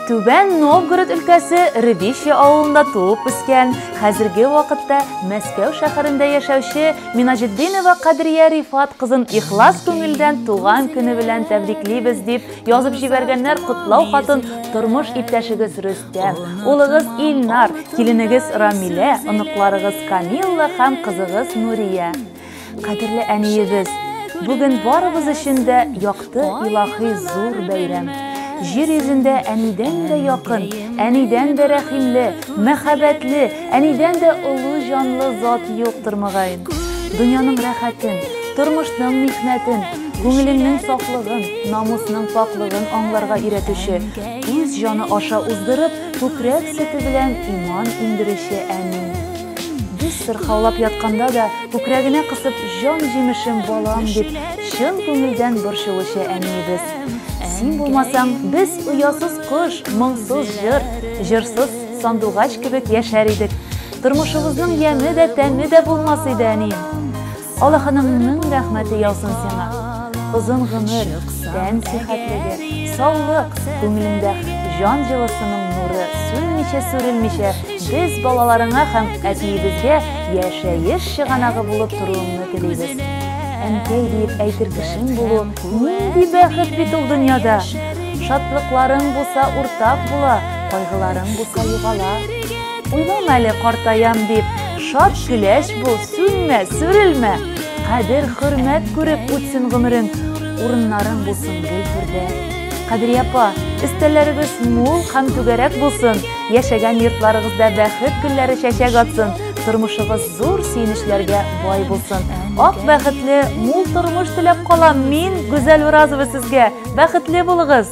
Түбән Новгород өлкәсе Рыбище авылында туып үскән, хәзерге вакытта Мәскәү шәһәрендә яшәүче Минаҗетдинова Кадрия Рифат кызын ихлас күңелдән туган көне белән тәбриклибез дип язып җибәргәннәр котлау хатын тормыш иптәшегез Рөстәм, улыгыз Илнар, киленегез Рамилә, оныкларыгыз Камилла һәм кызыгыз Нурия. Кадерле әниебез, бүген барыбыз өчен дә якты илаһи зур бәйрәм. Җир йөзендә әнидән дә якын, әнидән дә рәхимле, мәхәббәтле, әнидән дә олы җанлы зат юктыр мөгаен. Дөньяның рәхәтен, тормышның михнәтен, күңеленең сафлыгын, намусның паклыгын аңларга өйрәтүче, үз җаны аша уздырып, күкрәк сөте белән иман индерүче әни. Без сырхаулап ятканда да күкрәгенә кысып җан җимешем балам дип чын күңелдән борчылучы әниебез. Син булмасаң, без уясыз кош, моңсыз җыр, җырсыз сандугач кебек яшәр идек. Тормышыбызның яме дә, тәме дә булмас иде, әнием. Аллаһның мең рәхмәте яусын сиңа. Озын гомер, тән сихәтлеге, саулык, күңелеңдә җан җылысының нуры сүнмичә сүрелмичә, без балаларыңа һәм әтиебезгә яшәеш чыганагы булып торуыңны телибез. Әнкәй дип әйтер кешең булу, нинди бәхет бит ул дөньяда. Шатлыкларың булса уртак була, кайгыларың булса югала. Уйлама әле картаям дип, шат көләч бул, сүнмә, сүрелмә. Кадер, хөрмәт күреп үтсен гомерең, урыннарың булсын гөлфирдә. Кадри апа, өстәлләрегез мул һәм түгәрәк булсын, яшәгән йортларыгызда бәхет гөлләре чәчәк атсын, тормышыгыз зур сөенечләргә бай булсын. Ак бәхетле, мул тормыш теләп калам мин, Гүзәл Уразова сезгә. Бәхетле булыгыз.